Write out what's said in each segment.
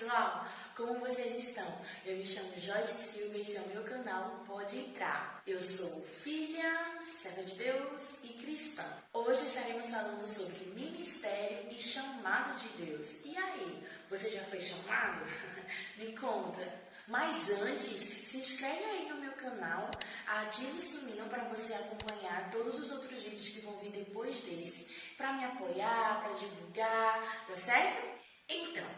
pessoal, como vocês estão? Eu me chamo Joyce Silva e este é o meu canal Pode Entrar. Eu sou filha, serva de Deus e cristã. Hoje estaremos falando sobre ministério e chamado de Deus. E aí, você já foi chamado? Me conta. Mas antes, se inscreve aí no meu canal, ative o sininho para você acompanhar todos os outros vídeos que vão vir depois desses, para me apoiar, para divulgar, tá certo? Então,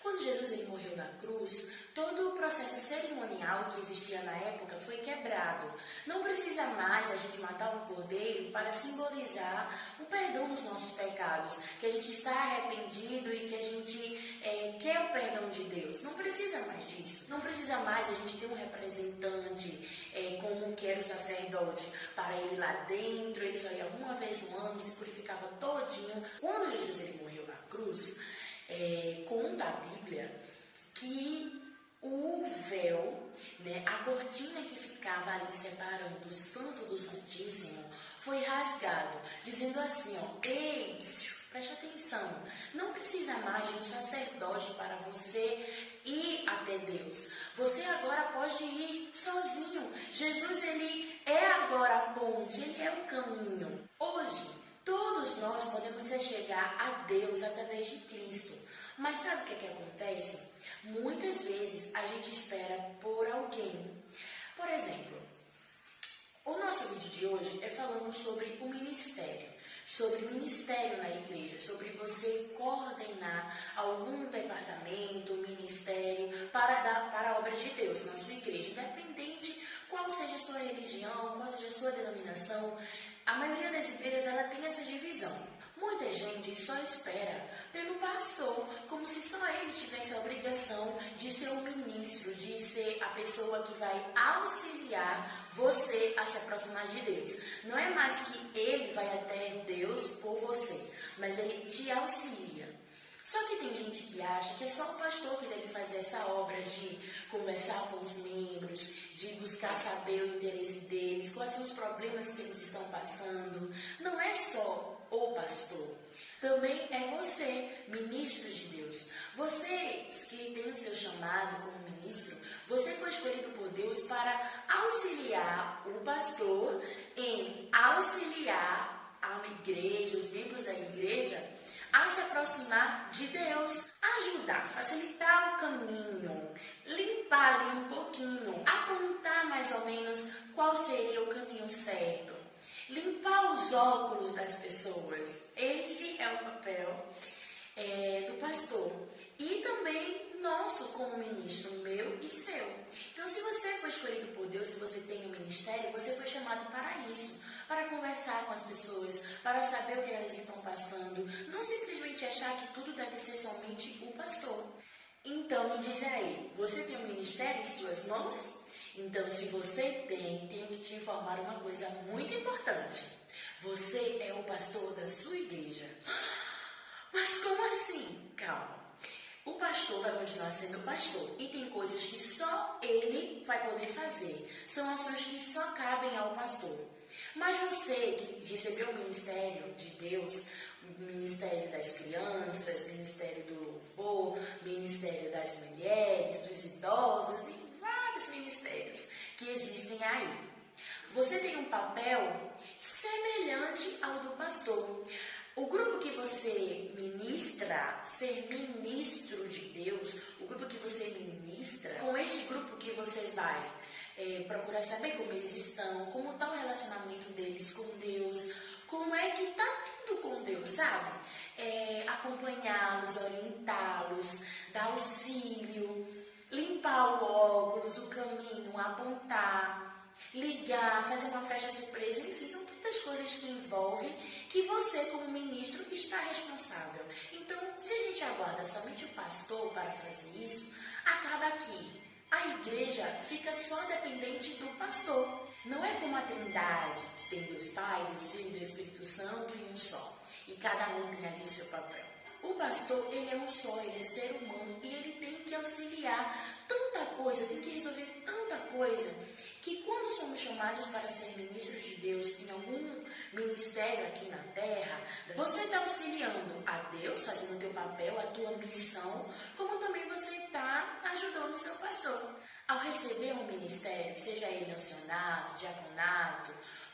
quando Jesus ele morreu na cruz, todo o processo cerimonial que existia na época foi quebrado. Não precisa mais a gente matar um cordeiro para simbolizar o perdão dos nossos pecados, que a gente está arrependido e que a gente quer o perdão de Deus. Não precisa mais disso. Não precisa mais a gente ter um representante como que era o sacerdote para ele lá dentro. Ele só ia uma vez no ano, se purificava todinho. Quando Jesus ele morreu na cruz, conta a Bíblia que o véu, a cortina que ficava ali separando o Santo do Santíssimo, foi rasgado, dizendo assim, ei, preste atenção, não precisa mais de um sacerdote para você ir até Deus. Você agora pode ir sozinho. Jesus, ele é agora a ponte, ele é o caminho. Hoje, todos nós podemos se chegar a Deus através de Cristo. Mas sabe o que acontece? Muitas vezes a gente espera por alguém. Por exemplo, o nosso vídeo de hoje é falando sobre o ministério. Sobre ministério na igreja, sobre você coordenar algum departamento, ministério para a obra de Deus na sua igreja, independente qual seja a sua religião, qual seja a sua denominação. A maioria das igrejas ela tem essa divisão. Muita gente só espera pelo pastor, como se só ele tivesse a obrigação de ser o ministro, de ser a pessoa que vai auxiliar você a se aproximar de Deus. Não é mais que ele vai até Deus por você, mas ele te auxilia. Só que tem gente que acha que é só o pastor que deve fazer essa obra de conversar com os membros, de buscar saber o interesse deles, quais são os problemas que eles estão passando. Não é só o pastor, também é você, ministro de Deus. Você que tem o seu chamado como ministro, você foi escolhido por Deus para auxiliar o pastor em auxiliar a igreja, os membros da igreja, a se aproximar de Deus, ajudar, facilitar o caminho, limpar ali um pouquinho, apontar mais ou menos qual seria o caminho certo, limpar os óculos das pessoas. Este é o papel do pastor e também nosso como ministro, meu e seu. Então, se você foi escolhido por Deus e você tem um ministério, você foi chamado para isso, para conversar com as pessoas, para saber o que elas estão passando, não simplesmente achar que tudo deve ser somente o pastor. Então, me diz aí, você tem um ministério em suas mãos? Então, se você tenho que te informar uma coisa muito importante. Você é o pastor da sua igreja. Mas como assim? Calma. O pastor vai continuar sendo pastor e tem coisas que só ele vai poder fazer. São ações que só cabem ao pastor. Mas você que recebeu o ministério de Deus, o ministério das crianças, o ministério do louvor, o ministério das mulheres, dos idosos e vários ministérios que existem aí. Você tem um papel semelhante ao do pastor. O grupo que você ministra, ser ministro de Deus, o grupo que você ministra, com este grupo que você vai procurar saber como eles estão, como está o relacionamento deles com Deus, como é que está tudo com Deus, sabe? Acompanhá-los, orientá-los, dar auxílio, limpar o óculos, o caminho, apontar, ligar, fazer uma festa surpresa, enfim, são tantas coisas que envolvem que você, como ministro, está responsável. Então, se a gente aguarda somente o pastor para fazer isso, acaba que a igreja fica só dependente do pastor. Não é como a Trindade, que tem Deus Pai, Deus Filho, Deus Espírito Santo e um só. E cada um tem ali seu papel. O pastor, ele é um só, ele é ser humano e ele tem que auxiliar tanta coisa, tem que resolver tanta coisa, que quando somos chamados para ser ministros de Deus em algum ministério aqui na Terra, você está auxiliando a Deus Deus, fazendo o teu papel, a tua missão, como também você está ajudando o seu pastor. Ao receber um ministério, seja ele ancianato, diaconato,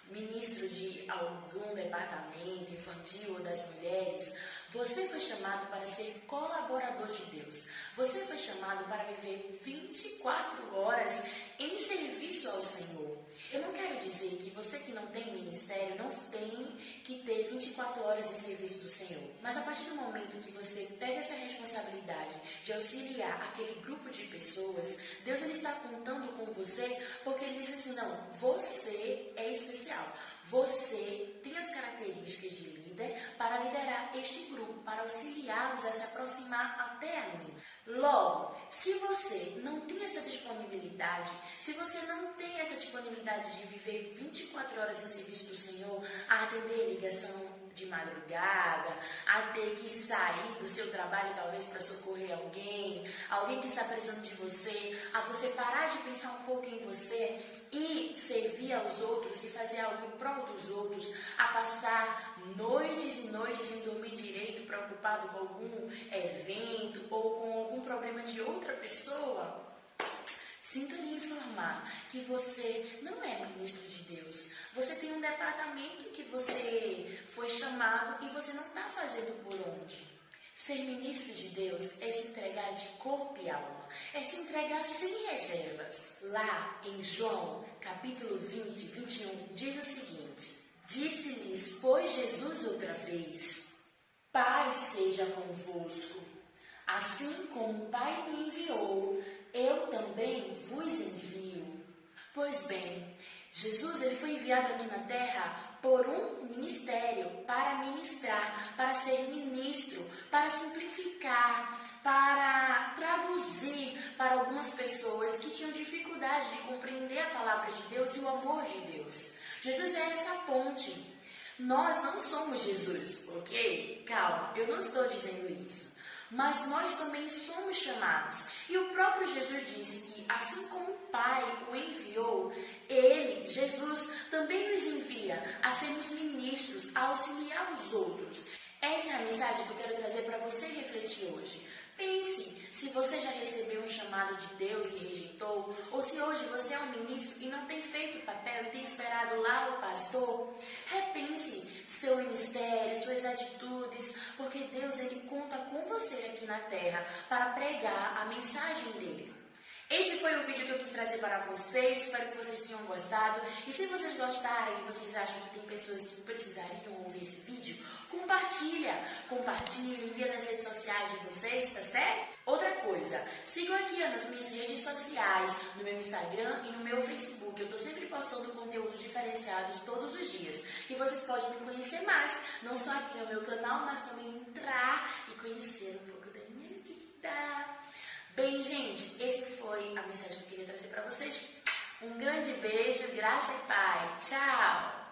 ministro de algum departamento infantil ou das mulheres, você foi chamado para ser colaborador de Deus. Você foi chamado para viver 24 horas em serviço ao Senhor. Eu não quero dizer que você que não tem ministério não tem que ter 24 horas em serviço do Senhor. Mas a partir do momento que você pega essa responsabilidade de auxiliar aquele grupo de pessoas, Deus ele está contando com você porque ele disse assim, não, você é especial. Você tem as características de líder para liderar este grupo, para auxiliá-los a se aproximar até a mim. Logo, se você não tem essa disponibilidade, se você não tem essa disponibilidade de viver 24 horas em serviço do Senhor, a atender ligação de madrugada, a ter que sair do seu trabalho talvez para socorrer alguém que está precisando de você, a você parar de pensar um pouco em você e servir aos outros e fazer algo em prol dos outros, a passar noites e noites sem dormir direito, preocupado com algum evento ou com algum problema de outra pessoa. Sinto lhe informar que você não é ministro de Deus. Você tem um departamento que você foi chamado e você não está fazendo por onde. Ser ministro de Deus é se entregar de corpo e alma. É se entregar sem reservas. Lá em João, capítulo 20, 21, diz o seguinte. Disse-lhes, pois, Jesus outra vez, Pai seja convosco. Assim como o Pai me enviou, eu também vos envio. Pois bem, Jesus ele foi enviado aqui na terra por um ministério, para ministrar, para ser ministro, para simplificar, para traduzir para algumas pessoas que tinham dificuldade de compreender a palavra de Deus e o amor de Deus. Jesus é essa ponte. Nós não somos Jesus, ok? Calma, eu não estou dizendo isso. Mas nós também somos chamados. E o próprio Jesus disse que, assim como o Pai o enviou, Ele, Jesus, também nos envia a sermos ministros, a auxiliar os outros. Essa é a mensagem que eu quero trazer para você refletir hoje. Pense se você já recebeu um chamado de Deus e rejeitou, ou se hoje você é um ministro e não tem feito o papel e tem esperado lá o pastor. Repense seu ministério, suas atitudes, porque Deus ele conta com você aqui na terra para pregar a mensagem dele. Este foi o vídeo que eu quis trazer para vocês, espero que vocês tenham gostado. E se vocês gostarem e vocês acham que tem pessoas que precisariam ouvir esse vídeo, compartilha, envia nas redes sociais de vocês, tá certo? Outra coisa, sigam aqui nas minhas redes sociais, no meu Instagram e no meu Facebook. Eu tô sempre postando conteúdos diferenciados todos os dias. E vocês podem me conhecer mais, não só aqui no meu canal, mas também entrar e conhecer um pouco da minha vida. Bem, gente, esse foi a mensagem que eu queria trazer para vocês. Um grande beijo, graça e paz. Tchau!